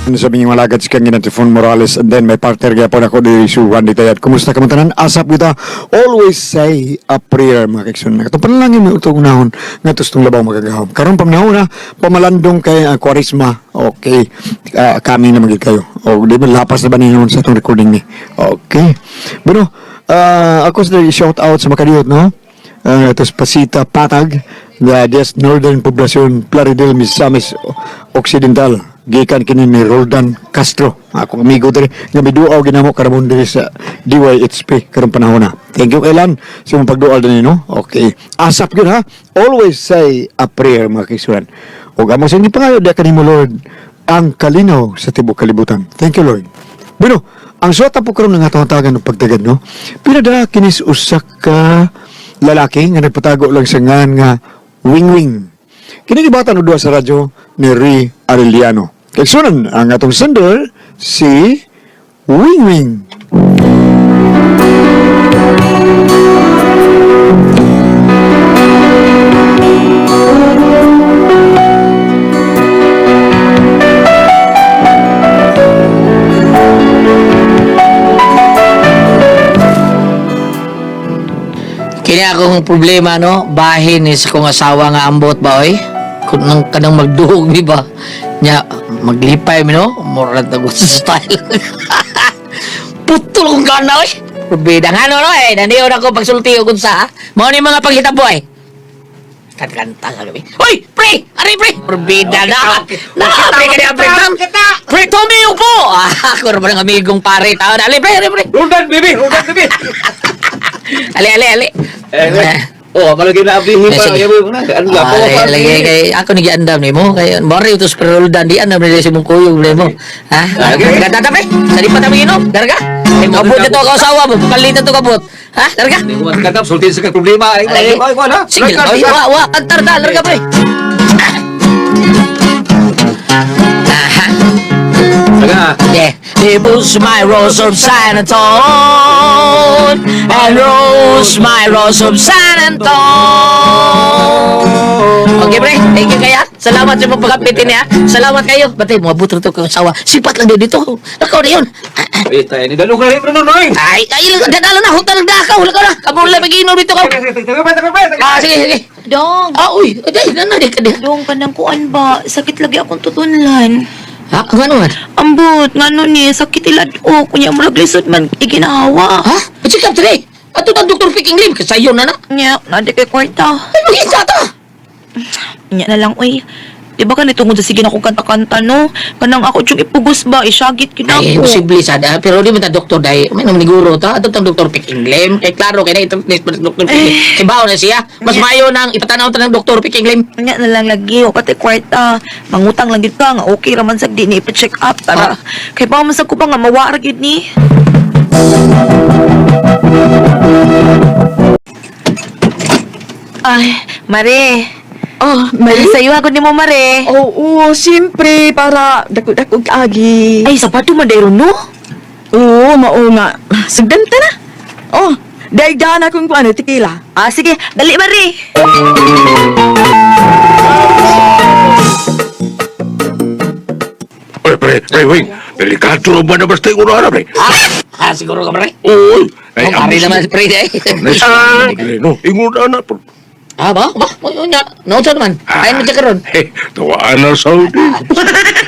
Sa mga malagad si kang Tifon Morales, and then may partner kaya po na ko di Suwan di Tayat. Kumusta ka tanan? Asap kita. Always say a prayer mga keksun. Ito panalangin mo itong unahon nga tustong labaw magagahom. Karon pamanahon na pamalandong kay Quaresma. Okay. Kami na magig kayo. O di ba lapas na ba ninyo sa itong recording ni? Okay. Bueno, ako sa shout out sa Makadiyot, no? Ito Pasita Patag, the Northern Poblacion, Plaridel, Misamis Occidental. Gikan kini ni Roldan Castro, ako amigo diri nga miduaw ginamo karamon diri sa DYHP karong panahon na. Thank you Elan sa mong pagdual dinhi, no? Okay. Asap gyud ha. Always say a prayer mga kisuran. Ug amo sa inyo pangayo da kanimo Lord ang kalinaw sa tibuok kalibutan. Thank you Lord. Bueno, ang suwata po karon nga tawagan ng pagtagad, no? Pinadala kinis usak ka lalaki nga nagpatago lang sa ngan nga Wing. Kini gibatan duha sa radyo ni Ri Arellano. Keksunan ang atong sender si Wing. Kini akong problema, no? Bahin ni sa kong asawa nga ambot ba, oy? Kung nang kanang magduhog, di ba? Nya, maglipay mi, no? Murad na gusto style. Putol kong gana, oy! Probida nga, no? Naniyaw na ko pagsulti o kung sa, Mao ni mga paghita, boy! Kanta sa gabi. Hoy! Pre! Ari, pre! Probida na! Pre, kanya, pre! Pre, tumiyo po! Ako rin ba ng amigong pare, tao na. Ali, pre! Roldan, baby! Ali. Oh, malagi na abihin pa. Ano lang po? Lagi kay ako nagiandam nimo kay mori utos peruldan di andam ni si mong kuyog nimo. Ha? Ganda pre. Sali pa tami no. Darga. Kabut to ka asawa mo, palit to kabut. Ha? Darga. Hindi ko matagap, sultin sa problema. Ay, na. Sige, wa kantar da, darga pre. Yeah, it was my rose of San Anton, and rose my rose of San Anton. Okay, pre, thank you kaya. Salamat sa pagkapitin niya. Salamat kayo. Batay, mga butro to kang asawa. Sipat lang din dito. Lakaw na yun. Ay, tayo, ni Dalong rin, Nonoy. Ay, dadalo na. Hutan ng dakaw. Lakaw na. Kabula, mag-inom dito ka. Sige. Dong, Uy. Ay, nanadik ka din. dong kanang kuan ba? Sakit lagi akong tutunlan. Ha? Ang ano man? Ambot, ngano ni sakit ilad o kunya murag lisod man iginawa. Ha? Check up today. Ato ang Dr. Picking Lim. Kasayo na na. Nya, nadi kay kwarta. Ay, mag-isa ta. Nya na lang uy. Di ba kanito tungod sa sige na akong kanta-kanta no? Kanang ako tiyong ipugos ba, isyagit Ay, kinako. posible sada. Pero di mo ta doktor dahil. May naman niguro ta. Ato ang Dr. Picking Lim. Kay klaro, kaya na ito Dr. Picking Lim. Kibaw na siya. Mas mayo nang ipatanaw ta ng Dr. Picking Lim. Nya na lang lagi, o pati kwarta. Mangutang lang gid ka nga okay raman sa di ni ipa-check up tara. Kay pa man sa ko pa nga mawara gid ni. Ay, Mare. Oh, Mare, may... sayo ako ni mo, Mare. Oo, siyempre, para dako-dako agi. Ay, sapato man dayron no? Oo, mao nga. Sugdanta na. Oh, daigdan akong kuano, tikila. Ah, sige, dali, Mare. Pre, wing. Delikado ba na basta yung unahan, pre? Ha? Siguro ka ba rin? Uy. Ay, pari naman si Pre eh. No, ingunahan na. Ah, ba? Nya. Nausan naman. Kain mo siya karon. Tawaan na Saudi.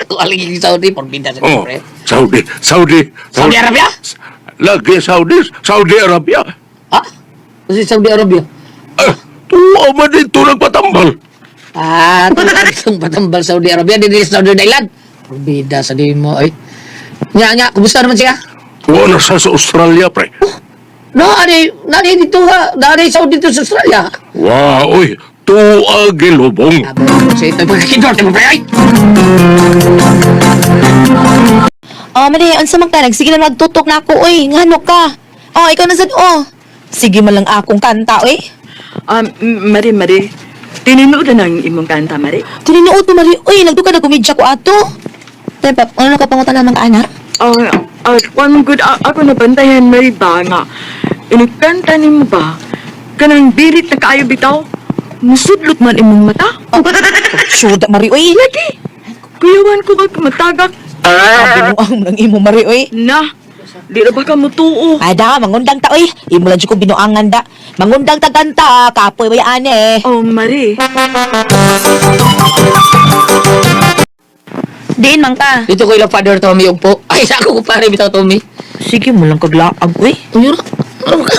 Kung aligin sa Saudi, porbida sa Oh, Pre. Saudi. Saudi Arabia? Lagi Saudi Arabia. Ha? Kasi Saudi Arabia. Tuwa ba dito nagpatambal? Ah, itong patambal Saudi Arabia, din sa Saudi Island. Porbida sa din mo, ay. Nya, kumusta naman siya? Tuwa na sa Australia, pre. Nari dito ha. Nari Saudi dito sa Australia. Wow, uy. Tuwa gilubong. Sa ito, pagkakidor, di mo pre, ay. Oh, Mare, unsa man ka? Sige na magtutok na ako, oy. Ngano ka? Oh, ikaw na sad, oh. Sige man lang akong kanta, oy. Mari. Tininood na ng imong kanta, Mari. Tininuot mo, Mare. Uy, nagduka na kumidya ko ato. Tepa, ano na kapangutan ng mga anak? One good, ako nabantayan, Mari ba nga. Inukanta ni mo ba? Kanang birit na kaayo bitaw. Musudlot man imong mata. Sure da, Mare, uy. Lagi. Kuyawan ko ba matagak Binuang nang imo mari oy. Na, di na ba ka mutuo? Ada mangundang ta oy. Imo lang jud ko binuangan da. Mangundang ta kanta, kapoy bayaan eh. Oh, Mari. Diin man ka. Dito ko ilang father Tommy yung po. Ay, sa ako ko pare bitaw Tommy. Sige mo lang kaglaag oy. Unyura, ano ka?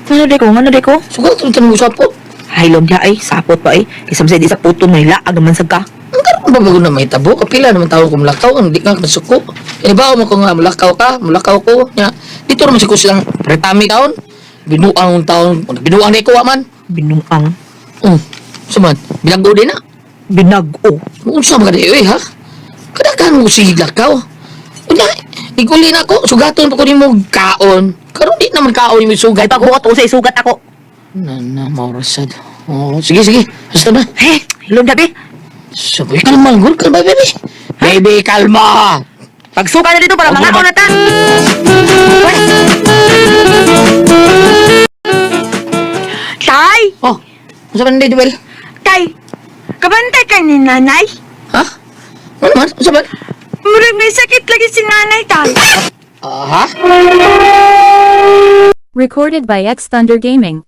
Ano de ko? Ano de ko? Sugat ang tanong usap po. Hailom ya ay sapot pa ay. Kisam sa di sa puto may laag naman sa ka. Ang karoon ba bago na may tabo? Kapila naman tao ko mulakaw. Ang di ka nasuko. Inibaw mo ko nga mulakaw ka. Mulakaw ko. Nya, dito naman si ko silang retami taon. Binuang taon. Binuang na ikuha man. Binuang. Suman, bilago din na. Binago. Unsa mga di, ha? Kadagan mo sigla ka. Unya, iguli na ko. Sugaton pa ko ni mo kaon. Karon di naman kaon yung sugat Ay pagbuot ko sa isugat ako. Maurasad. Oh, sige, sige. Basta na. He, hilom dabi. Sabi, kalma. Good, kalma, baby. Baby, kalma. Pagsuka na dito para mga na ta. Tay! Oh, unsa man dito, Bel? Tay! Kabantay ka ni nanay? Ha? Ano man? Unsa man? Murag may sakit lagi si nanay, tay. Ha? Recorded by X Thunder Gaming.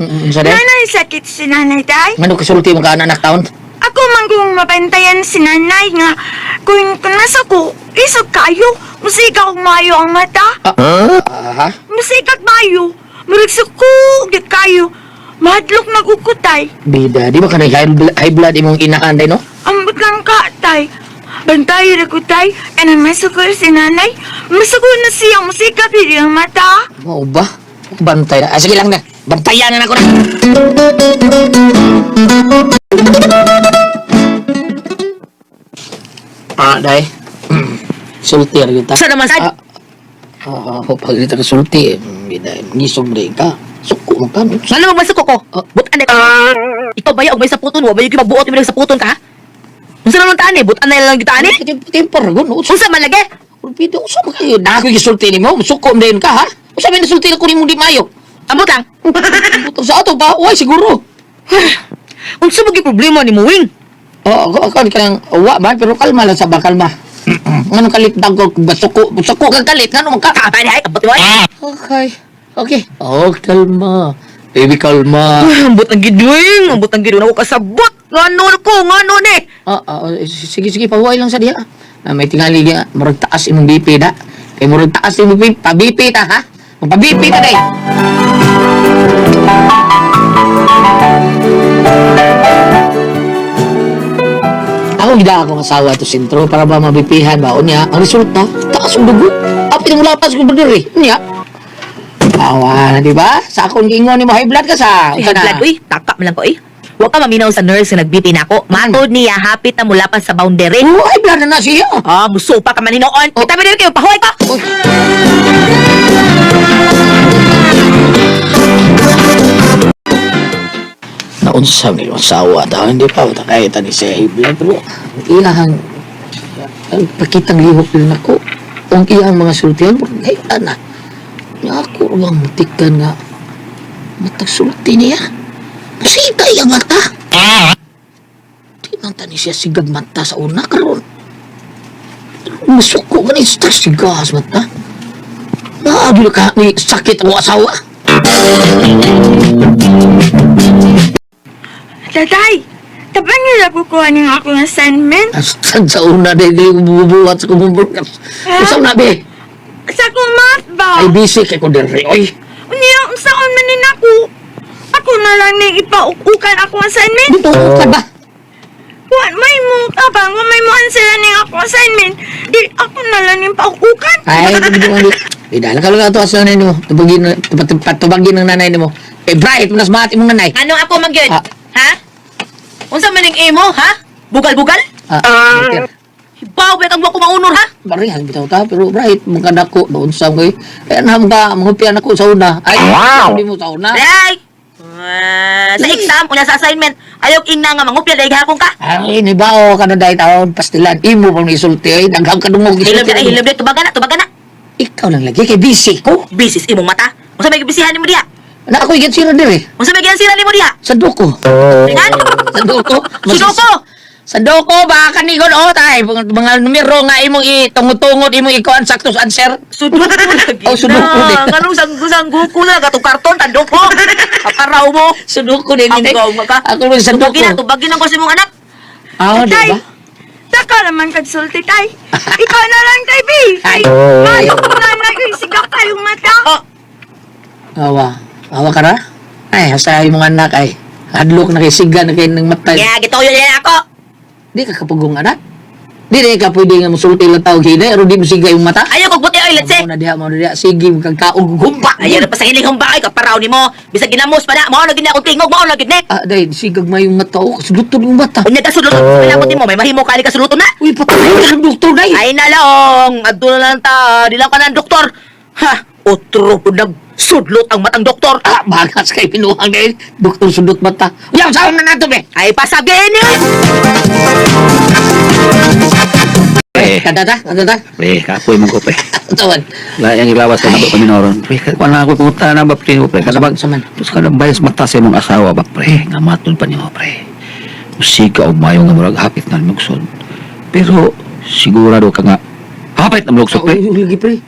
Unsa din? Nanay sakit si nanay, tay. Ano kasulti mo ka anak taon? Ako manggong mabantayan si nanay nga kung nasa ko, isog kayo, musikag mayo ang mata, Ha? musikag mayo, murag suko, git kayo, mahadlok nagukutay, Bida, di ba ka na high blood imong inaanday, no? ambot lang ka, tay. Bantay na ko, tay, kanang masukol si nanay, masukol na siyang musikag hindi ang mata. Mau ba? Bantay na. Ah, sige lang na. Bantayan na ako na. Day. Sulti rin kita. Sa naman sa Pag kita ka sulti, bida, ngisog rin ka. Suko mo ka. Ano mo masuko ko? Butan ka. Ikaw ba og may sa puton mo? Ba yung mabuot mo sa puton ka? Unsa naman tani? Butan na lang kita ani? Temper, gun. Unsa man lagi? Pito, usa mo kayo. Dako yung sulti ni mo. Suko mo din ka, ha? Usa mo yung sulti na kunin mo di mayo. Ambot lang. Butang sa ato ba? Uy, siguro. Unsa mo gi problema ni Muwing? Ako ka lang, uwa ba? Pero kalma lang sa ba, kalma. Ngano kalit dago, suko kang kalit. Ngano man ka? Kapay ay abot mo. Okay. Okay. Oh, kalma. Baby, kalma. Ambot ang gidwing, ambot ang gidwing ako kasabot. Ngano ko, ngano ni? Sige, sige, pahuway lang sa diya. May tingali nga, murag taas imong BP da. Kay murag taas imong BP, pa-BP ta, ha? Pa-BP ta, day. Ako gida akong asawa to sentro para ba mabipihan ba? O niya, ang resulta, taas ang dugo. Apit ang lapas ko ba diri? Niya. Awa, di ba? Sa akong gingon ni mo, high blood ka sa. High blood, uy. Taka man lang ko, uy. Huwag ka maminaw sa nurse na nag-BP na ako. Matod niya, hapit na mula pa sa boundary. Oh, high blood na siya. Muso pa ka maninoon. Kita ba din kayo? Pahuay ka! Uy. Naunsa ni asawa ta hindi pa ta kaya ta ni siya iblan pero ilahang ang pakitang lihok din ako ang iyang mga sultihan kay ana nga ako lang mutikan nga matag sulti niya masita iyang mata di man ta ni siya sigag mata sa una karon masuko ka ni sigas mata naagil ka ni sakit ang asawa. Tatay, taban niyo na kukuha niyo akong assignment. Saan sa una na hindi ko bububuhat sa kumumburkas? Usaw na, be? Sa akong math ba? Ay, busy kay ko dere, oy. Unya, saan manin ako? Ako na lang ni ipaukukan akong assignment. Dito ka ba? What, may mo, abang, may mo answer ning akong assignment. Di, ako na lang ni paukukan. Ay, hindi. Dala ka lang ito asa na mo. Tubagin ng nanay mo. Eh, bright, manas mati mong nanay. Ano ako magyud? Ah. Ha? Unsa man ning imo, ha? Bugal-bugal? Hibaw ba kang ko maunor, ha? Barihan bitaw ta, pero bright, mong kadako, doon sa ko. Kaya na mga mangupian ako sa una. Ay, hindi mo sa una. Day! Sa exam, una sa assignment, ayaw ingna nga mangupya, dahil hapon ka. Ay, nibao ka na dahil taon, pastilan. Imo pang isulti, ay, daghang ka dumog. Hilab din, tubaga na. Ikaw lang lagi, kay busy ko. Bisis imong mata. Unsa may gibisihan nimo diha? Na ako igan sira dire. Unsa may ginsira nimo diha? Sa duko. Ingan? Sa duko. Sunuko! Sandoko ba kanigon o tay mga numero nga imong itungod-tungod imong ikuan saktos answer. Sudok ko lagi Oh, sudok ko din. Anong sanggo-sanggo ko na, gatong karton, tandok ko. Kaparaw mo. Sandoko din Ang gaw mo ka. Ako rin sandoko. Tubagin ako sa mong anak. Ah, di Tay, ba? saka naman kagsulti, tay. Ikaw na lang, tay, B. Ay, Oh. ayaw ko na lang yung sigak tayong mata. Awa ka na? Ay, hasta imong anak ay. Hadlok na kay siga na kay ng matay. Kaya, gituyo yan ako. Di ka kapugong anak. Di ka pwede nga musulti lang tao kina, pero di mo siga yung mata. Ayaw ko buti, oy, let's say. Mo na diha, sige, magkagkaog gumba. Ayaw na pa sa hiling humbak, ay, kaparaw ni mo. Bisa ginamos pa na, mao na gina akong tingog, mao na gina. Ah, dahil sigag may yung mata, oh, kasulutan yung mata. Unya ka suluton, pinabot mo, may mahimo ka, ka suluton na. Uy, patay ka ng doktor, day. Ay nalaong, adto na lang ta, di lang ka ng doktor. Ha, otro po nagsudlot ang matang doktor. Ah, bagas kay pinuhang dahil. Doktor sundot mata. Uyaw, saan na nato, be? Ay pasagin yun. Kadata. Pre, kapoy mo ko, pre. Tawan. Yang ilawas ka na ba paminoron? Pre, kung na ako pumunta na ba, pre, pre. Kasabag, Saman. terus ka nang bayas mata sa imong asawa ba, pre. Nga maton pa niyo, pre. Musika o mayo nga murag hapit na lugsod. Pero, sigurado ka nga, hapit na lugsod, pre. Uy, lagi, pre.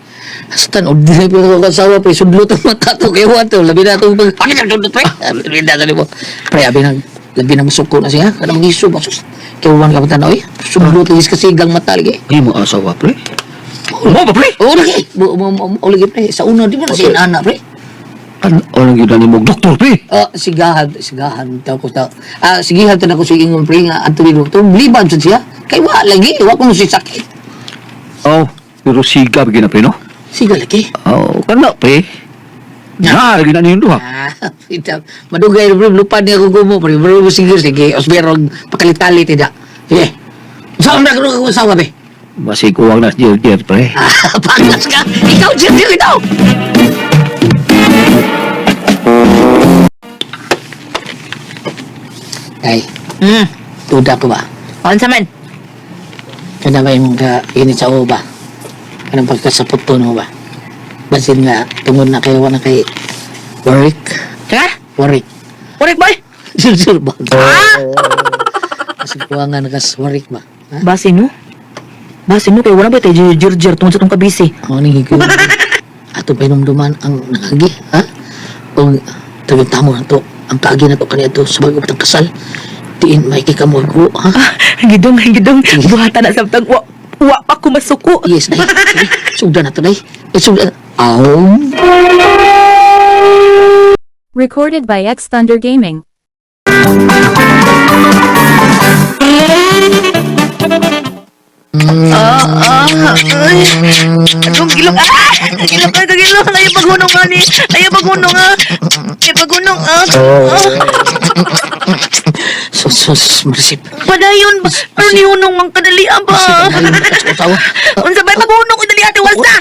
Astan, ordinary pa ako kasawa, pre. Sundlot ang mata to. Kaya wato, labi na itong pag... Pakit ang sundlot, pre. Labi na ito, mo. Pre, labi na masuko na siya. Kada mag-iso, basos. Kaya ka pa tanaw, eh. Sundlot lagi kasigang mata, lagi. Ay mo asawa, pre. Mo ba, pre? Oo, lagi. Oo, lagi, pre. Sa una, di mo na siya anak, pre. Ano lang yun na mo, doktor, pre? Sigahan daw ko daw. Sigihan to na ko sige ngon pre nga adto ni doktor. Bliban sad siya. Kay wa lagi, wa ko si sakit. Oh, pero siga bigyan na, pre, no? Siga lagi. Oh, kana, pre. Na, lagi na niyo duha. Ita madugay pre lupa ni ako gumo pre. Bro sige. Osberog pakalit-kalit ida. Sige. Saan na ko sawa be? Basi kuwang na jir, pre. Pangas ka. Ikaw jir ito. Ay, tuda ko ba? Ano man? Kada ba yung init sa uba? Anong pagkasapot to mo ba? Basin nga, tungod na kayo na kay Warwick. Ha? Warwick. Urik boy? Sure ba? Kasi kuwangan kas Warwick ba? Ha? Basin no? Basin no, kaya wala ba tayo jir-jir tungkol sa itong kabisi? Ako nang higil. Ato pa inumduman ang nakagi, ha? O tagang tamo na to. Ang kaagi na to kanina to sa bago patang kasal. Tiin, may kikamoy ko, ha? Gidong. Buhatan na sa tag wa pa ko masuko. Yes, day. Sige, sugdan na to, day. Sugdan. Aw. Recorded by X Thunder Gaming. Anong gilong? Gilong. Ayaw pagunong nga ni. Ayaw pagunong nga. Ayaw pagunong Sus, marisip. Padayon ba? Pero ni Hunong ang kadalian ba? Unsa ba'y pagunong ko dali ate walsa?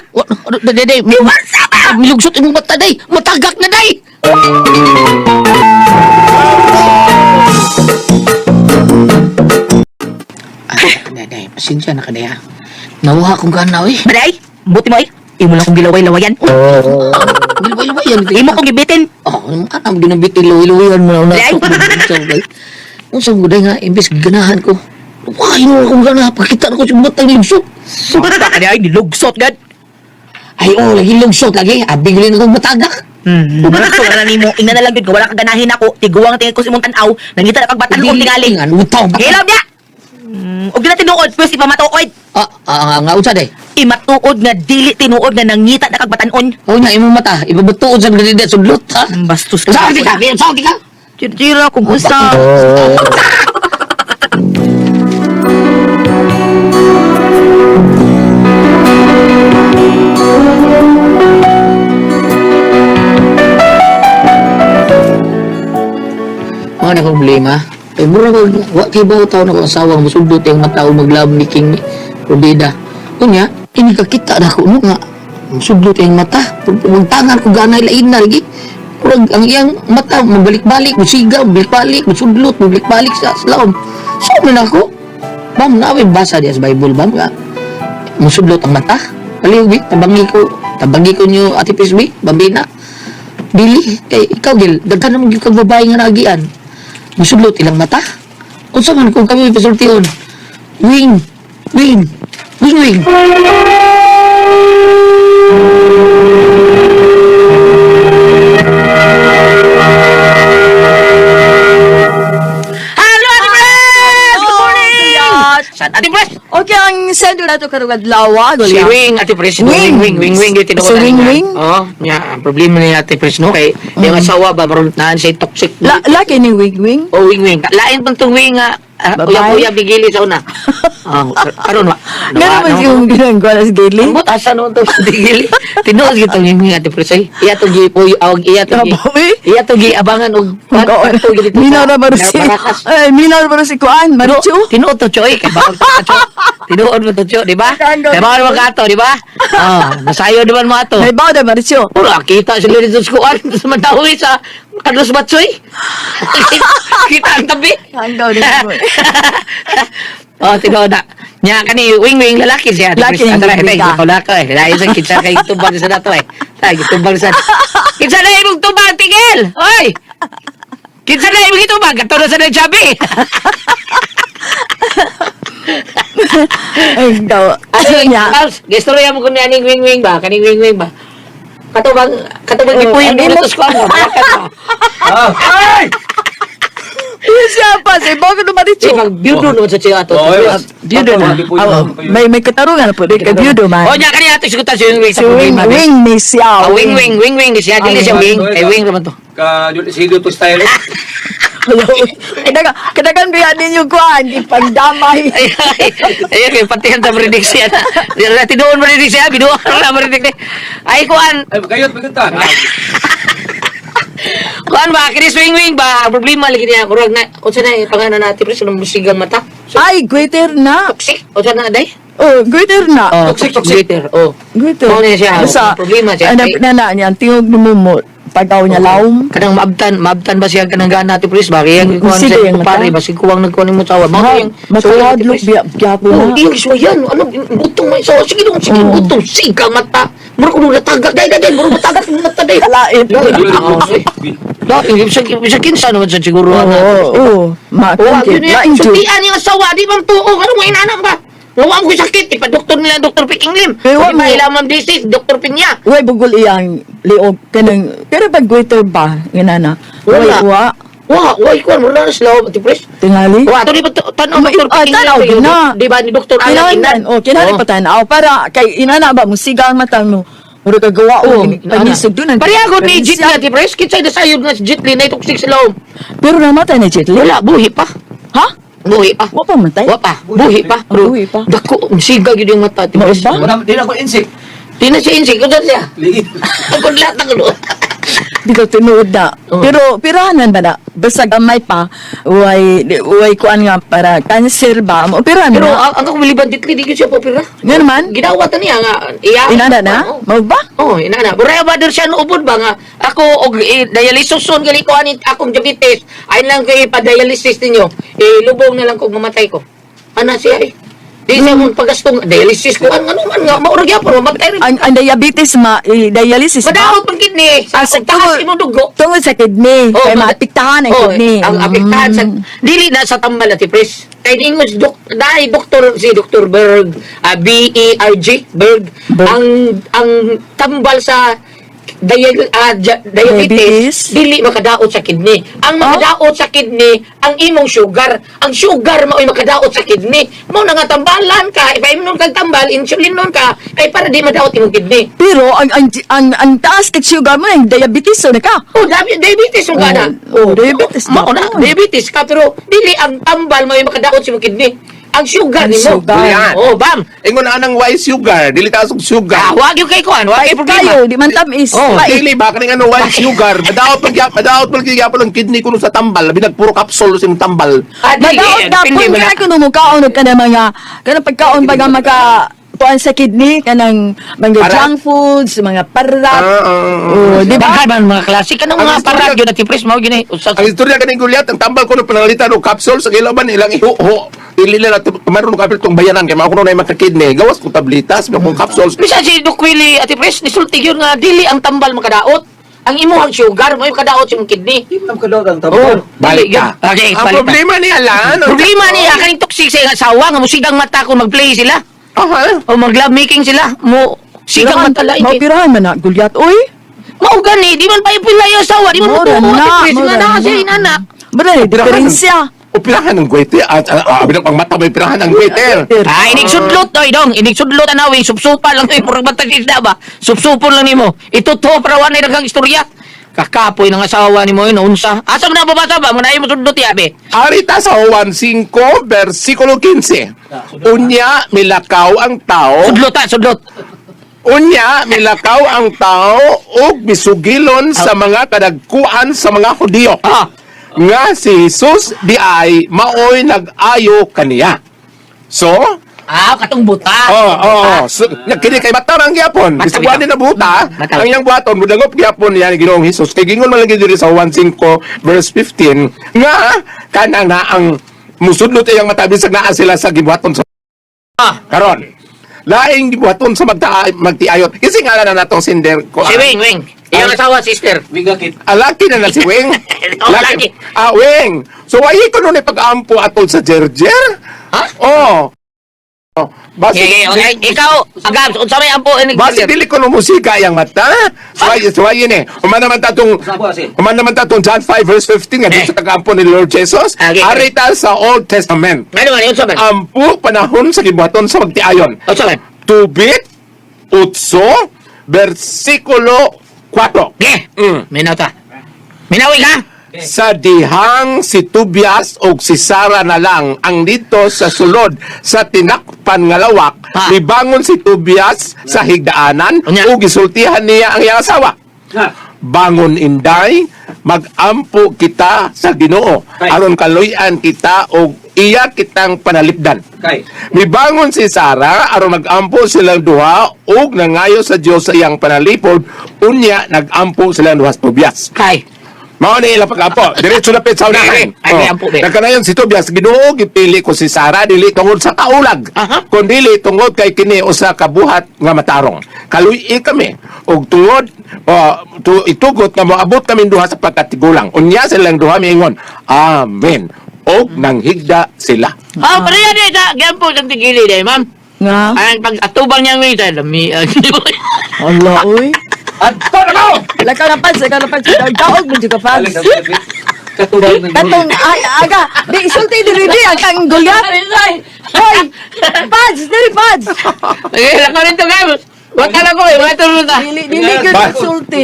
Day, Walsa ba? milugsot imong mata, day. Matagak na, day. Day, pasensya na ka, day, ha. Nawuha kong gana, eh. Baday? Buti mo ay. Imo lang kong gilaway-lawayan. Bilaway-laway yan. Imo kong gibitin. Anong ginabit ilaw-ilawihan mo na una. Day. Ang saan ko, day, nga, imbes ganahan ko. Wah, yun akong gana. Pakita na ko sa matang lugsot. Sukta ka niya ay nilugsot gad. Ay, lagi lugsot, lagi. Abigli na akong matagak. Gusto na nimo. Ingnan na lang gud ko wala kang ganahin ako. Tiguang tingin ko sa imong tan-aw. Nangita na kag batan ko tingali. Nga, utaw. Hilab niya. Og dili tinuod, pwes ipamatuod. Nga, utsa, day. Imatuod nga dili tinuod nga nangita na kag batanon. Oo nga, imong mata. Ibabato sa ganyan sudlot, ha? Bastos Saan ka? Saan ka? Tira kung usa. Mga na problema. Ay, mura ko, wa kay ba tao na ko asawang musudot yung matao maglab ni King Rodida. Kunya, ini kakita na ko, no nga. Musudot yung mata. Magtangan ko ganay lain na lagi. Kurang ang iyang mata, mabalik-balik, musiga, mabalik-balik, musudlot, mabalik-balik sa laom. So, na ako. Bam, namin basa diya sa Bible, bam, nga. Musudlot ang mata. Paliw, bi, tabangi ko nyo, Ate Pisbi, Bambina. Dili, kay ikaw, Gil, daghan naman yung kag babae nga nagian. Musudlot ilang mata. Unsa man kung kami pasultiyon? Wing. Wing. Wing, wing. Hello, Ate Pres! Good morning! Saan, Ate Pres? Okay, ang sendo na to karong adlaw, Si Wing, Ate Pres. Wing. Wing, yung tinuod. Si Wing, Wing? Oo, ang problema ni Ate Pres, no? Kay yung asawa ba, maroon na siya toxic. Laki ni Wing Wing. Oh, wing. Lain pang itong wing, Babae? uyab-uyab ni Gili sa una. Karon ba? Meron ba yung ginagawa na si Gaily? Ambot, asa naman ito sa Gili? Tinuod kita yung Ate Presay. Iya to gi, iya to gi. Grabe. Iya to gi, abangan og. Minaw na ba si... Ay, minaw na ba si Kuan? Marichu? Tinuod to, Choy. Kay bawal ka, Choy. Tinuod mo to, Choy, di ba? Kay bawal mo ka to, di ba? Nasayo di ba mo ato? May bawa na Marichu. Pura, kita sila dito sa kuan. Tapos madawi sa Carlos Batsoy. Kita ang tabi. Hanggaw din mo. Tinuod na. Nya kani wing lalaki siya. Lalaki yung Tara, wing ka. ikaw lako eh. Dahil sa kitsa kay tumbang sa dato eh. Tay tumbang sa. Kitsa na imong tumbang tigil. Hoy. Kitsa na imong tumbang katulad sa nagsabi. Ay, daw. Ano niya? Gestorya mo kun aning wing ba? Kaning wing ba? Katubang ipuyin mo ano to squad mo. Ay! Siya pa, si Bogo na Marichu. Pag beaudo naman sa siya ato. Beaudo na. May katarungan na po. Di ka beaudo man. O nya kani ato sigutan si wing Si Wing Wing ni siya. Wing ni siya dili siya wing. Kay wing naman to. Sido to style. Kadagan biya ninyo Kuan. Di pagdamay. Ay, kay patihan ta marinig siya. Dili tinuon marinig siya, biduan na marinig. Ay kuan. Ay, kayot pagkanta. Kuan ba kini wing ba? Ang problema lagi niya kurag na unsa na pangalan natin pre sunong musigang mata. Ay, greater na. Toxic. Unsa na day? Oh, greater na. Toxic. Glitter. Oh. Greater. Oo na siya. Basta, Problema siya. Ano, Ay, na niyan, tingog ni mo, pagaw niya laom. kanang maabtan ba siya kanang gana natin pre? Ba kaya kuan Sige, sa yung pare mata. ba si kuwang nagkuan mo tawa. Mao yung Matuwadlok biya po Oh, na. iyo so yan. Ano butong may so sige dong sige butong siga mata. Muro ko na tagak dai muro matagat ng mata dai. Kalain. Dati bisa kinsa naman sa siguro ana. Oo, Yun yan. Lain jud. Sultian yung asawa, di bang tuo? Ano mo inanak ba? Nawang ko sakit, ipa-doktor nila, Dr. Piking Lim. Eh, Di wag mo. ba ilamang disease, Dr. Pinya? Uy, bugol iyang liog kanang pero pag greater ba inana. Wala. Wa Wah, ikuan mo na sa loob, Ati Pres. tingali. Wah, ito di ba tanong Dr. Piking tanaw Lim? din na. Di ba ni Dr. Alan Kinahanglan, Inan? kinahanglan pa tanaw para kay inana ba musika ang mata mo. Muro ka gawa o panisog doon. Pareha ko ni Jitli, Ati Pres. Kitsay na sayod nga si Jitli na itoksik sa loob. Pero namatay na Jetli. Wala, buhi pa. Ha? Buhi pa. Wa pa matay. Wa pa, buhi pa. Buhi pa. Dako, sigag yun yung mata, Ati Pres. Mao ba? Di na ko insik. Di na siya insik, kung saan siya? Liit. Ang lahat ng ulo. Di ko tinuod na. Oh. Pero pirahanan ba na? Basta gamay pa. Uway kuan nga para cancer ba? Pirahan Pero na. ang kumiliban Jitli, di ko siya popira. Nga naman. Ginawa ta niya nga. Iya. Inana na? Mao ba? Oh, inana. Buraya ba siya noobod ba nga? Ako og dialysis son gali ko ani akong diabetes. Ay lang kay pa-dialysis ninyo. Lubong na lang kog mamatay ko. Ana siya eh. Di siya mong pagastong dialysis ko. Ano man nga maurag yapon mamatay rin. Ang diabetes dialysis ba? Madawat pang kidney. Sa Sa taas imong dugo. Tungod sa kidney. Oh, Kay ma- maapektahan ang Oh, kidney. ang apektahan sa dili na sa tambal Ati Pres. Kay ingos dai doktor si Dr. Berg, BERG Berg ang tambal sa diabetes Diabetes? dili makadaot sa kidney. Ang makadaot sa kidney ang imong sugar. Ang sugar mao'y makadaot sa kidney. Mao na nga tambalan ka, ipainom kag tambal, insulin nun ka kay para di madaot imong kidney. Pero ang taas kag sugar mo yung diabetes so na ka. Oh, diabetes yung kana. Diabetes Mao na, na. diabetes ka pero dili ang tambal mao'y makadaot sa imong kidney. Ang sugar Ang nimo. sugar. Oh, bam. Ingon na anang white sugar, dili ta og sugar. Wag yung kay kuan, wag kay problema. Kayo, di man tamis. Oh, Pait. Dili ba kaning ano white sugar? Madaot pag ang kidney kuno sa tambal, binag puro kapsul sing tambal. Dili, Madaot na depende kung ba na- kaya kung mukhaon ka na mga kanang pagkaon baga maka kuan sa kidney kanang mga Para? junk foods, mga parat. Oh, di ba? Daghan man mga klase kanang Ang mga istorya- paradyo na tipres mao gini. Ang istorya kaning gulyat, ang tambal kuno panalitan og kapsul sa kilaban ilang iho. Dili na maron kapil tong bayanan kay mao kuno na makakidney. Gawas ko tablitas, mga kapsul. Bisa si Doc Willie Ati Pres nisulti yun nga dili ang tambal makadaot. ang imuhang sugar mo yung kadaot yung kidney. Oh, Balik ka. Okay, Ang balik ka. problema niya lang. Problema niya kaning toxic sa iyang asawa nga musigang mata kung mag-play sila o mag-love making sila mo sigang mata lain. Maupirahan man na, Gulyat, oy. Mao gani, di man pa ipilay yung asawa, di man Mura mo na, sila mura na na. kasi inanak. Bada, diferensya. Upirahan ng gwete at bilang pang mata may pirahan ng gwete. Inig sudlot oy dong, inig sudlot anawing supsupa lang oy murag batag isda ba. Supsupon lang nimo. Ito to para wanay daghang istorya. Kakapoy ng asawa nimo yun unsa. Asa mo na babasa ba? Muna mo sudlot yabe. Arita sa Juan 5, versikulo 15. Unya, milakaw ang tao. Sudlot. Unya, milakaw ang tao ug bisugilon sa mga kadagkuan sa mga Hudiyo. Ah, Nga si Jesus di ay maoy nag-ayo kaniya. So, katong buta. So, kini kay matarang gyapon. Mataw Bisugwan ito. ni na buta, Mataw. ang iyang buhaton mudangop gyapon niya ni Ginoong Hesus. Kay gingon man lagi diri sa 1:5 verse 15 nga kanang na ang musudlot iyang mata bisag naa sila sa gibuhaton sa karon. Laing gibuhaton sa magtiayot. Kasi nga na natong sinder ko. Si Wing. Iyang asawa sister. Laki na si Weng. Oh, laki. Weng. So, why ko nun ipag-ampo atol sa Jerjer? Ha? Oo. Okay. Ikaw, agam, unsa may ampo inig Basi dili ko no musika yang mata. Suway yun eh. Human naman tatong John 5 verse 15 nga dito sa taga-ampo ni Lord Jesus. Okay. Arita sa Old Testament. Ano man, unsa man? Ampo panahon sa gibuhaton sa magtiayon. Unsa man? Tubit, utso, versikulo 4. Minaw ta. Minawi ka? Sa dihang si Tobias o si Sara na lang ang dito sa sulod sa tinakpan nga lawak, Ha? libangon si Tobias sa higdaanan Unya. o gisultihan niya ang iyang asawa. Bangon inday, magampo kita sa Ginoo aron kaluy-an kita o iya kitang panalipdan. Mibangon si Sara aron magampo silang duha ug nangayo sa Dios sa iyang panalipod, unya nagampo silang duha sa Tobias. Kay. Mao ni ila pag-ampo. Diretso na pit sa unahan. Ay, may ampo, be. Nagkanayon si Tobias, Ginoo gipili ko si Sara dili tungod sa kaulag. Aha. Kundi dili tungod kay kini usa ka buhat nga matarong. Kaluy kami ug tungod itugot nga moabot kami duha sa pagkatigulang. Unya silang duha miingon, Amen. Og nanghigda sila. Pero yan eh, gampo sa tigili dahil, ma'am. Nga. Ang pag-atubang niya ngayon, dami. Allah, oy. Adto na ko. Lakaw na pads. Daog mo juga pads. Katong, aga. Di, isulti diri ang kang Gulyat. Hoy, pads, diri pads. Lang ko rin ito, guys. Wag ka na ko eh, mga tulungan ta. Dili gyud isulti.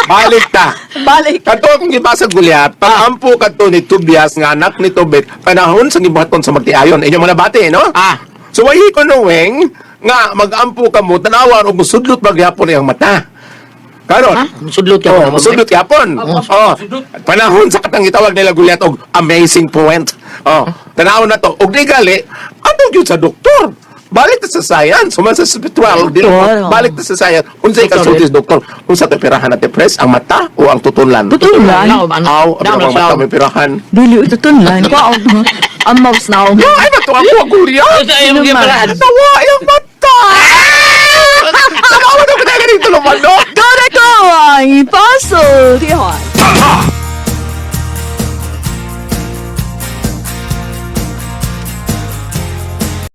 Balik ta. Balik. Kato akong gibasa Gulyat, pagampo kadto ni Tobias nga anak ni Tobit, panahon sa gibuhaton sa magtiayon. Inyo mga bati, no? So wahi ko no, Weng, nga mag-ampo ka mo, tanawan o musudlot magyapon iyang mata. Karon? Sudlot ka. Oh, musudlot yapon. Oh, panahon sa katang gitawag nila Gulyat og amazing point. Oh, tanawon na to. Og di gali, atong gyud sa doktor. Balik ta sa science, human sa spiritual, balik ta sa science. Unsay kasulti sa doktor? Unsa to pirahan natin press ang mata o ang tutulan? Tutulan. Aw, ang mata may pirahan. Dili tutulan ko ang mouse now. Ay, bato ako ang Gulyat. Ito yung giparahan. Tawa yung mata. Tawa na ko na ganito lumano. Dora ko ang ipaso. Tihoy.